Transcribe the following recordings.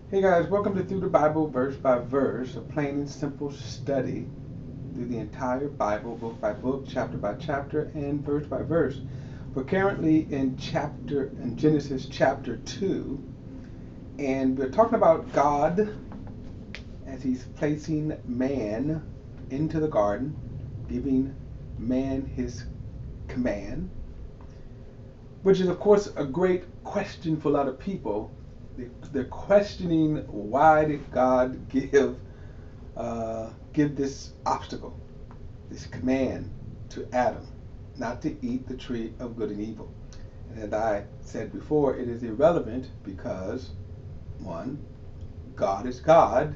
Hey guys, welcome to Through the Bible Verse by Verse, a plain and simple study through the entire Bible, book by book, chapter by chapter, and verse by verse. We're currently in Genesis chapter 2, and we're talking about God as He's placing man into the garden, giving man His command, which is, of course, a great question for a lot of people. They're questioning, why did God give this obstacle, this command to Adam, not to eat the tree of good and evil. And as I said before, it is irrelevant because, one, God is God,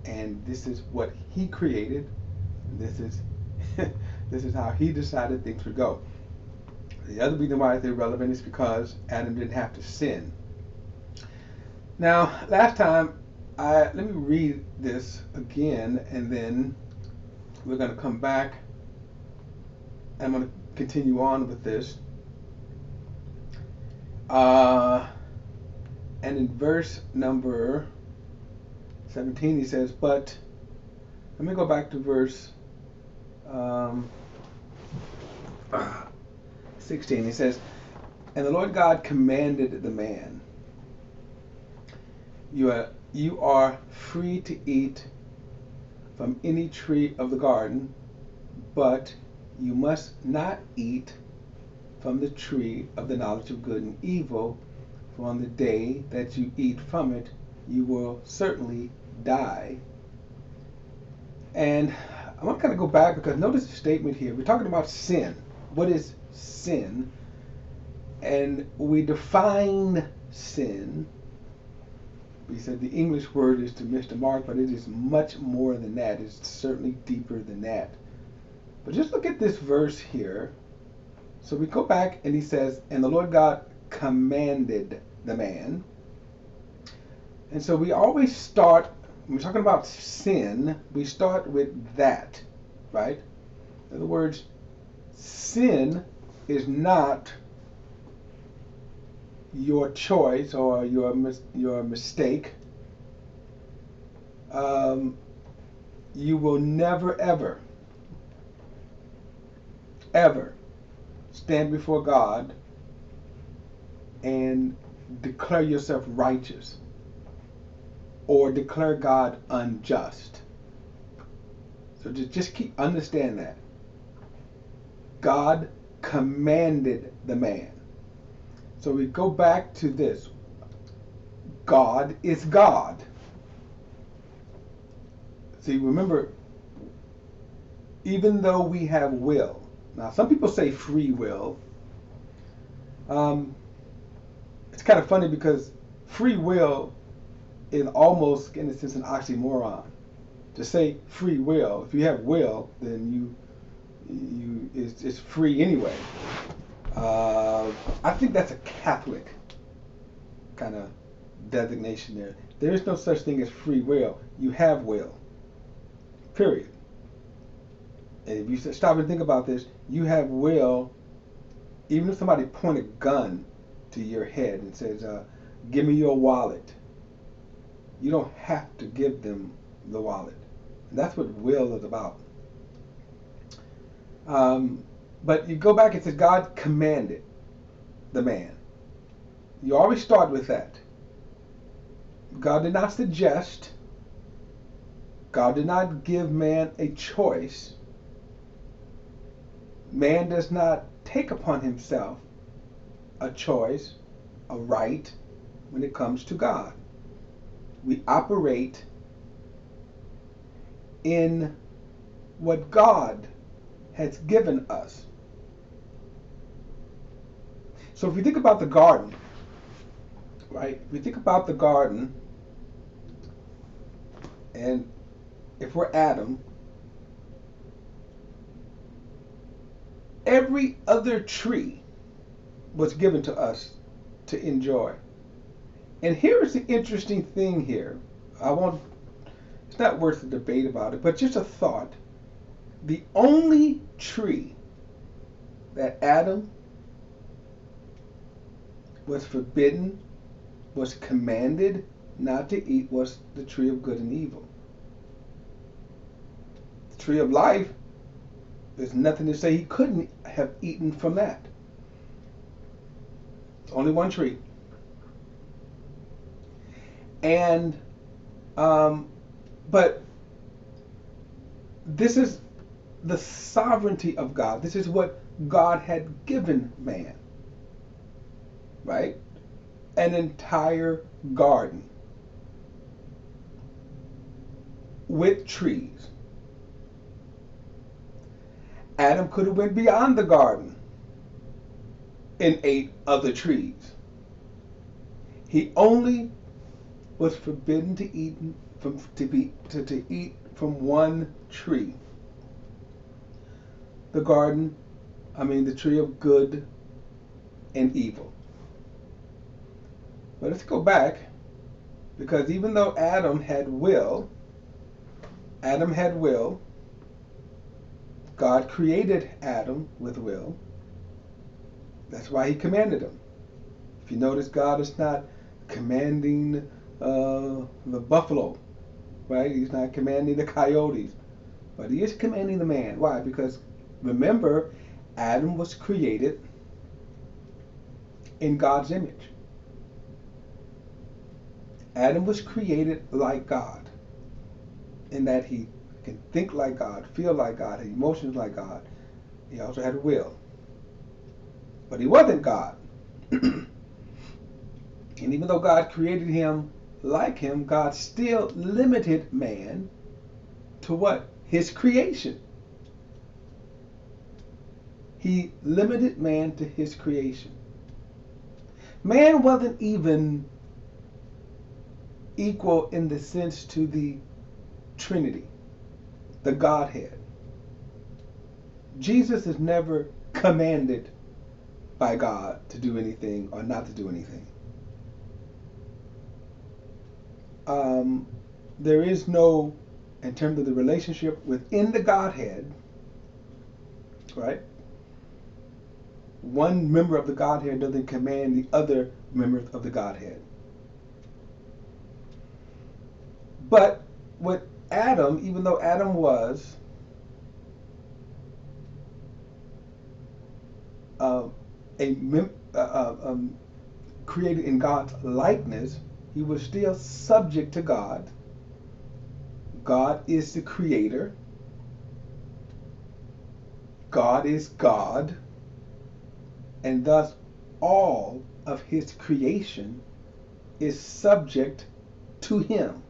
and this is what He created. This is this is how He decided things would go. The other reason why it's irrelevant is because Adam didn't have to sin. Now, last time, let me read this again, and then we're going to come back. I'm going to continue on with this. And in verse number 17, he says, but, let me go back to verse 16. He says, and the Lord God commanded the man, you are free to eat from any tree of the garden, but you must not eat from the tree of the knowledge of good and evil, for on the day that you eat from it, you will certainly die. And I want to kind of go back because notice the statement here. We're talking about sin. What is sin? And we define sin. We said the English word is to miss the mark, but it is much more than that. It's certainly deeper than that. But just look at this verse here. So we go back and he says, and the Lord God commanded the man. And so we always start, when we're talking about sin, we start with that, right? In other words, sin is not your choice or your mistake. You will never, ever stand before God and declare yourself righteous or declare God unjust. So just keep understand that. God commanded the man. So we go back to this. God is God. See, remember, even though we have will, now some people say free will. It's kind of funny because free will is almost, in a sense, an oxymoron. To say free will, if you have will, then it's free anyway. I think that's a Catholic kind of designation there. There is no such thing as free will. You have will. Period. And if you stop and think about this, you have will. Even if somebody point a gun to your head and says, give me your wallet, you don't have to give them the wallet. And that's what will is about. But you go back and say God commanded the man. You always start with that. God did not suggest. God did not give man a choice. Man does not take upon himself a choice, a right, when it comes to God. We operate in what God has given us. So if we think about the garden, right? If we think about the garden, and if we're Adam, every other tree was given to us to enjoy. And here is the interesting thing here. It's not worth a debate about it, but just a thought. The only tree that Adam was forbidden, was commanded not to eat was the tree of good and evil. The tree of life, there's nothing to say he couldn't have eaten from that. It's only one tree. And, but this is the sovereignty of God. This is what God had given man, right? An entire garden with trees. Adam could have went beyond the garden and ate other trees. He only was forbidden to eat to eat from one tree. The tree of good and evil. But let's go back, because even though Adam had will, God created Adam with will. That's why he commanded him. If you notice, God is not commanding the buffalo, right? He's not commanding the coyotes, but he is commanding the man. Why? Because remember, Adam was created in God's image. Adam was created like God, in that he can think like God, feel like God, had emotions like God. He also had a will. But he wasn't God. And even though God created him like him, God still limited man to what? His creation. He limited man to his creation. Man wasn't even equal in the sense to the Trinity, the Godhead. Jesus is never commanded by God to do anything or not to do anything. There is no, in terms of the relationship within the Godhead, right? One member of the Godhead doesn't command the other members of the Godhead. But with Adam, even though Adam was created in God's likeness, he was still subject to God. God is the creator. God is God. And thus all of his creation is subject to him.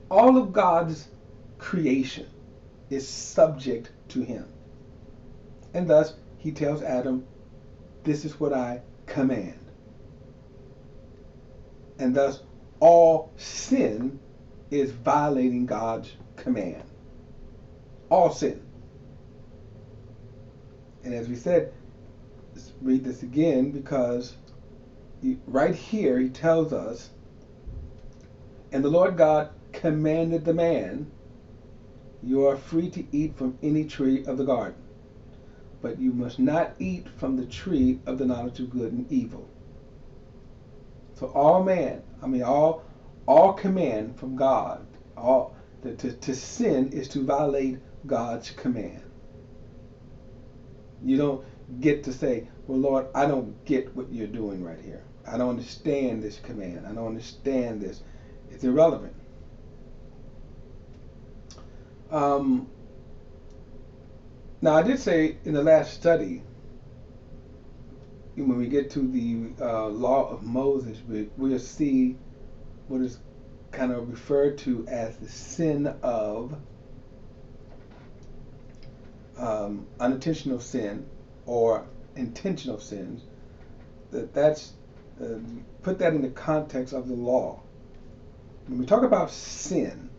All of God's creation is subject to him. And thus he tells Adam, this is what I command. And thus all sin is violating God's command. All sin. And as we said, let's read this again, because right here he tells us, and the Lord God commanded the man, you are free to eat from any tree of the garden, but you must not eat from the tree of the knowledge of good and evil. So all command from God, to sin is to violate God's command. You don't get to say, well, Lord, I don't get what you're doing right here. I don't understand this command. I don't understand this. It's irrelevant. Now, I did say in the last study, when we get to the law of Moses, we'll see what is kind of referred to as the sin of unintentional sin or intentional sins. That's put that in the context of the law. When we talk about sin,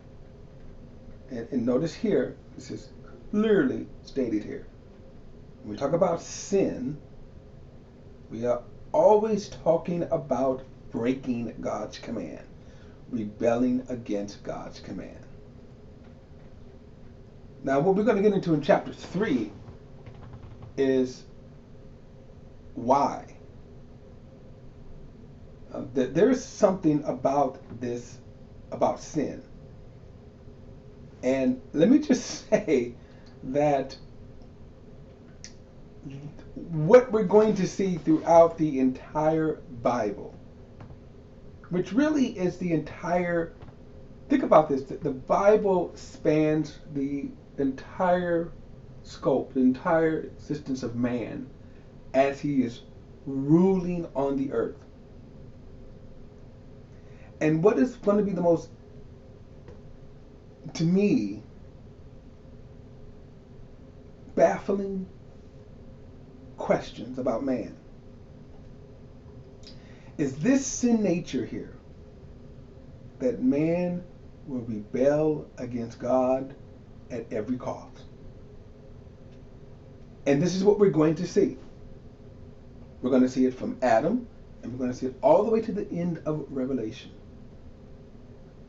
and notice here, this is clearly stated here. When we talk about sin, we are always talking about breaking God's command, rebelling against God's command. Now, what we're going to get into in chapter 3 is why. There is something about this, about sin. And let me just say that what we're going to see throughout the entire Bible, which really is the entire, think about this, the Bible spans the entire scope, the entire existence of man as he is ruling on the earth. And what is going to be the most, to me, baffling questions about man is this sin nature here, that man will rebel against God at every cost. And this is what we're going to see. We're going to see it from Adam, and we're going to see it all the way to the end of Revelation.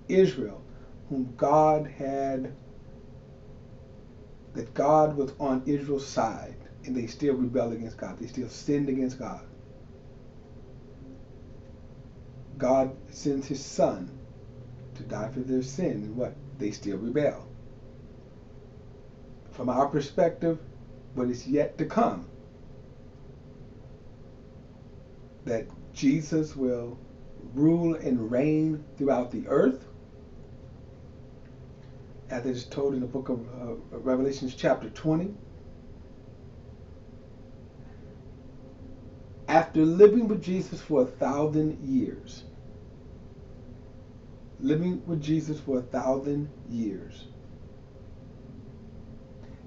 Israel, whom God had, that God was on Israel's side, and they still rebelled against God. They still sinned against God. God sends his son to die for their sin, and what? They still rebel. From our perspective, what is yet to come, that Jesus will rule and reign throughout the earth, as it is told in the book of Revelation chapter 20. After living with Jesus for 1,000 years, living with Jesus for 1,000 years,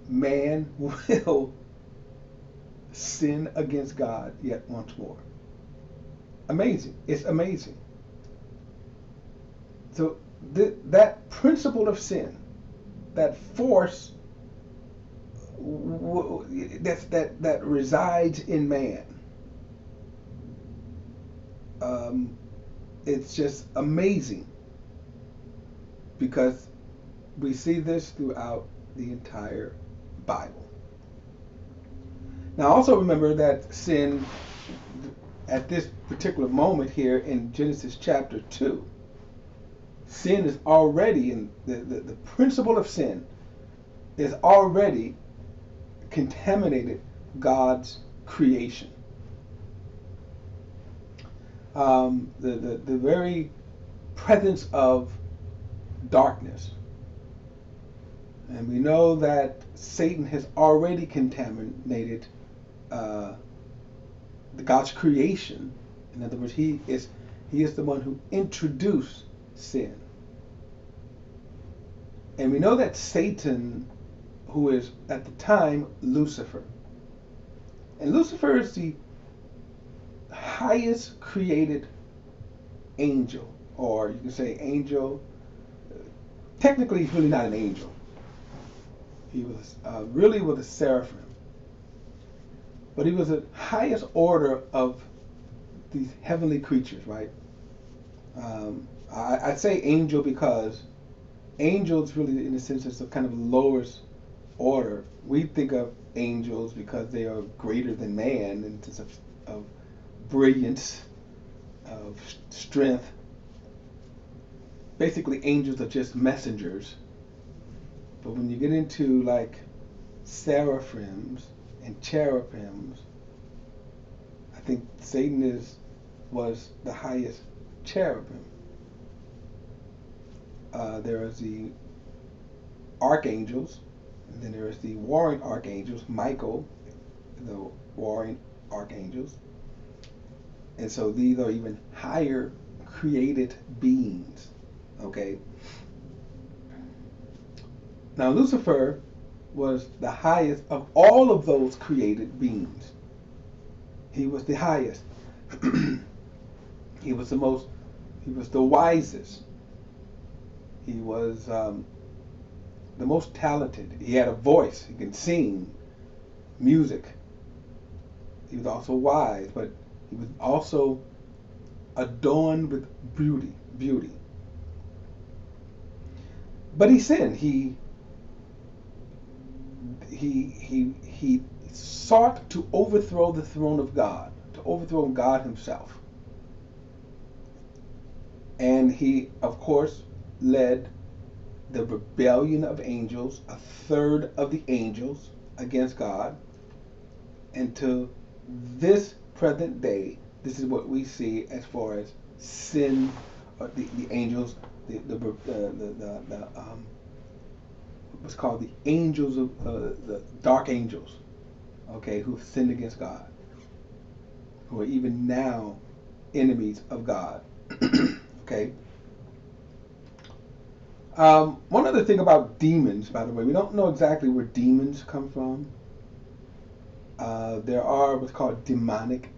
man will sin against God yet once more. Amazing. It's amazing. So that principle of sin, that force that resides in man, it's just amazing, because we see this throughout the entire Bible. Now also remember that sin, at this particular moment here in Genesis chapter 2, sin is already, in the principle of sin is already contaminated God's creation. The very presence of darkness. And we know that Satan has already contaminated God's creation. In other words, he is the one who introduced sin. And we know that Satan, who is at the time Lucifer, and Lucifer is the highest created angel, or you can say angel. Technically, he's really not an angel. He was really was a seraphim, but he was the highest order of these heavenly creatures, right? I'd say angel because angels really, in a sense, is the kind of lowest order. We think of angels because they are greater than man in terms of brilliance, of strength. Basically, angels are just messengers. But when you get into like seraphims and cherubims, I think Satan was the highest cherubim. There is the archangels, and then there is the warring archangels, Michael, the warring archangels. And so these are even higher created beings. Okay. Now Lucifer was the highest of all of those created beings. He was the highest. He was the wisest. He was the most talented. He had a voice. He could sing music. He was also wise, but he was also adorned with beauty. But he sinned. He sought to overthrow the throne of God, to overthrow God himself. And he, of course, led the rebellion of angels, a third of the angels against God. And to this present day, this is what we see as far as sin, the angels, what's called the angels of the dark angels, okay, who have sinned against God, who are even now enemies of God. Okay. One other thing about demons, by the way, we don't know exactly where demons come from. There are what's called demonic,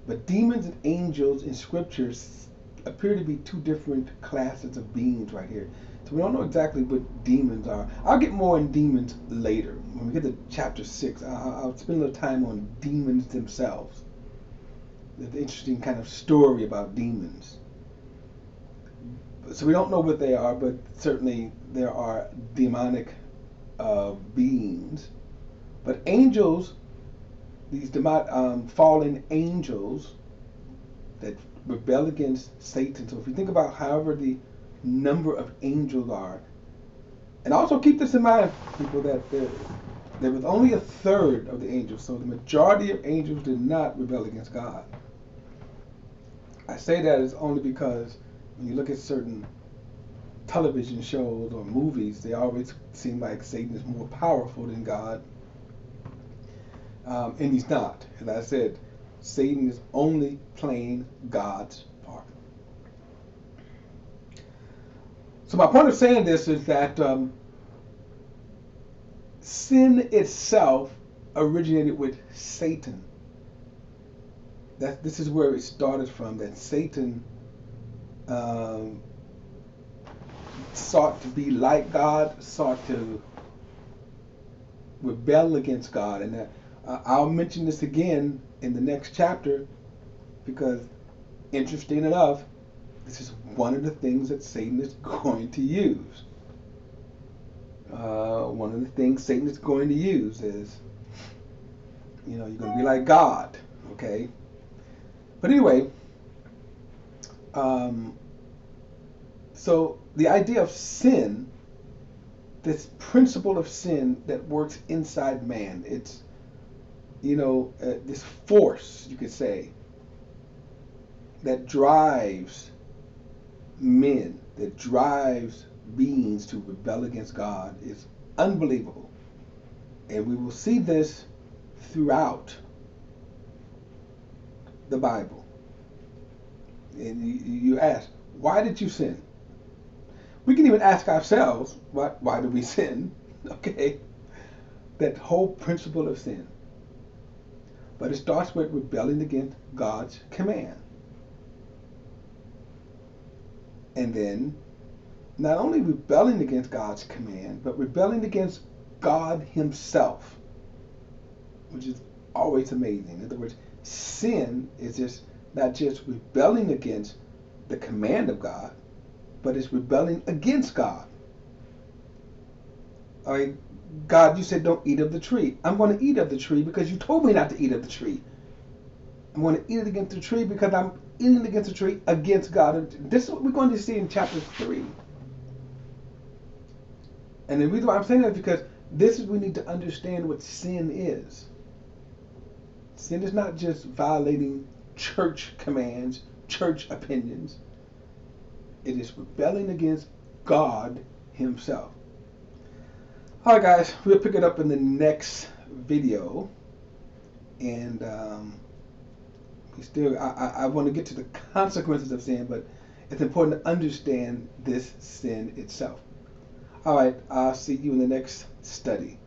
but demons and angels in scriptures appear to be two different classes of beings right here. So we don't know exactly what demons are. I'll get more on demons later. When we get to chapter 6, I'll spend a little time on demons themselves. There's an interesting kind of story about demons. So we don't know what they are, but certainly there are demonic beings. But angels, these fallen angels that rebel against Satan. So if you think about however the number of angels are, and also keep this in mind, people, that there was only a third of the angels. So the majority of angels did not rebel against God. I say that is only because when you look at certain television shows or movies, they always seem like Satan is more powerful than God. And he's not. As I said, Satan is only playing God's part. So my point of saying this is that sin itself originated with Satan. This is where it started from, that Satan sought to be like God, sought to rebel against God. And I'll mention this again in the next chapter because, interesting enough, this is one of the things that Satan is going to use. One of the things Satan is going to use is, you're going to be like God, okay? But anyway, so the idea of sin, this principle of sin that works inside man, it's, this force, you could say, that drives men, that drives beings to rebel against God is unbelievable. And we will see this throughout the Bible. And you ask, why did you sin? We can even ask ourselves, why do we sin? Okay? That whole principle of sin. But it starts with rebelling against God's command. And then, not only rebelling against God's command, but rebelling against God himself, which is always amazing. In other words, sin is just not just rebelling against the command of God, but it's rebelling against God. All right, God, you said don't eat of the tree. I'm going to eat of the tree because you told me not to eat of the tree. I'm going to eat it against the tree because I'm eating against the tree against God. And this is what we're going to see in chapter 3. And the reason why I'm saying that is because we need to understand what sin is. Sin is not just violating church commands, church opinions. It is rebelling against God himself. All right, guys, we'll pick it up in the next video. And I want to get to the consequences of sin, but it's important to understand this sin itself. All right, I'll see you in the next study.